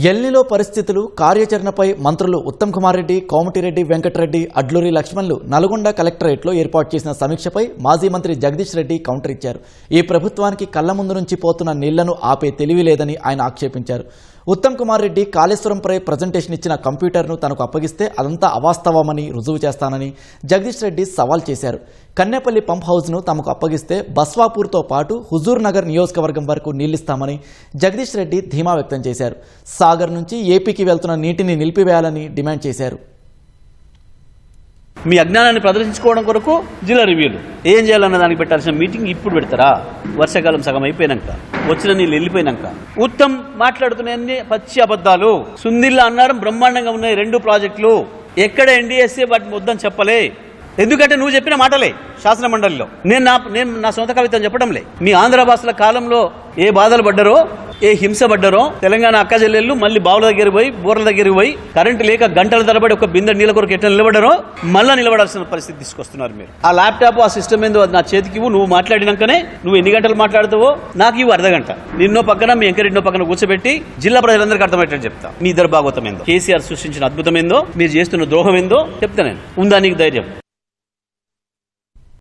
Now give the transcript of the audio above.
ఎల్నిలో పరిస్థితులు కార్యాచరణపై మంత్రులు ఉత్తమ్ కుమార్ రెడ్డి, కోమటిరెడ్డి వెంకటరెడ్డి, అడ్లూరి లక్ష్మణ్లు నల్గొండ కలెక్టరేట్లో ఏర్పాటు చేసిన సమీక్షపై మాజీ మంత్రి జగదీష్ రెడ్డి కౌంటర్ ఇచ్చారు. ఈ ప్రభుత్వానికి కళ్ల ముందు నుంచి పోతున్న నీళ్లను ఆపే తెలివి లేదని ఆయన ఆక్షేపించారు. ఉత్తమ్ కుమార్ రెడ్డి కాళేశ్వరంపై ప్రజెంటేషన్ ఇచ్చిన కంప్యూటర్ను తనకు అప్పగిస్తే అదంతా అవాస్తవమని రుజువు చేస్తానని జగదీష్ రెడ్డి సవాల్ చేశారు. కన్నేపల్లి పంప్ హౌస్ను తమకు అప్పగిస్తే బస్వాపూర్తో పాటు హుజూర్ నగర్ నియోజకవర్గం వరకు నీళ్లిస్తామని జగదీష్ రెడ్డి ధీమా వ్యక్తం చేశారు. సాగర్ నుంచి ఏపీకి వెళ్తున్న నీటిని నిలిపివేయాలని డిమాండ్ చేశారు. మీ అజ్ఞానాన్ని ప్రదర్శించుకోవడం కొరకు జిల్లా రివ్యూలు ఏం చేయాలన్న దానికి పెట్టాల్సిన మీటింగ్ ఇప్పుడు పెడతారా? వర్షాకాలం సగం అయిపోయినాక, వచ్చిన నీళ్ళు వెళ్ళిపోయినాక. ఉత్తమ్ మాట్లాడుతున్న పచ్చి అబద్ధాలు. సుందిల్లా అన్నారు బ్రహ్మాండంగా ఉన్నాయి 2 ప్రాజెక్టులు. ఎక్కడ ఎన్డీఎస్ఏ వాటిని వద్దని చెప్పలే. ఎందుకంటే నువ్వు చెప్పిన మాటలే శాసన మండలిలో. నేను నా సొంత కవితను చెప్పడంలే. మీ ఆంధ్ర భాషల కాలంలో ఏ బాధలు పడ్డారో, ఏ హింస పడ్డారో తెలంగాణ అక్క చెల్లెళ్ళు మళ్ళీ బావుల దగ్గరికి పోయి, బోర్ల దగ్గరికి పోయి, కరెంటు లేక గంటల తరబడి ఒక బిందె నీళ్ళ కొరకు ఎట్లా నిలబడ్డారో మళ్ళీ నిలబడాల్సిన పరిస్థితి తీసుకొస్తున్నారు మీరు. ఆ ల్యాప్టాప్, ఆ సిస్టమ్ ఏందో అది నా చేతికి ఇవ్వు. నువ్వు మాట్లాడినాకనే నువ్వు ఎన్ని గంటలు మాట్లాడుతావో నాకు ఇవ్వు అర్ధగంట. నిన్నో పక్కన మీ ఎంకరెడ్డినో పక్కన కూర్చోబెట్టి జిల్లా ప్రజలందరికీ అర్థమయ్యేటట్టు చెప్తా. మీ ఇద్దరు భాగవతం ఏందో, కేసీఆర్ సృష్టించిన అద్భుతం ఏందో, మీరు చేస్తున్న ద్రోహం ఏందో చెప్తా. నేను ఉందా నీకు ధైర్యం?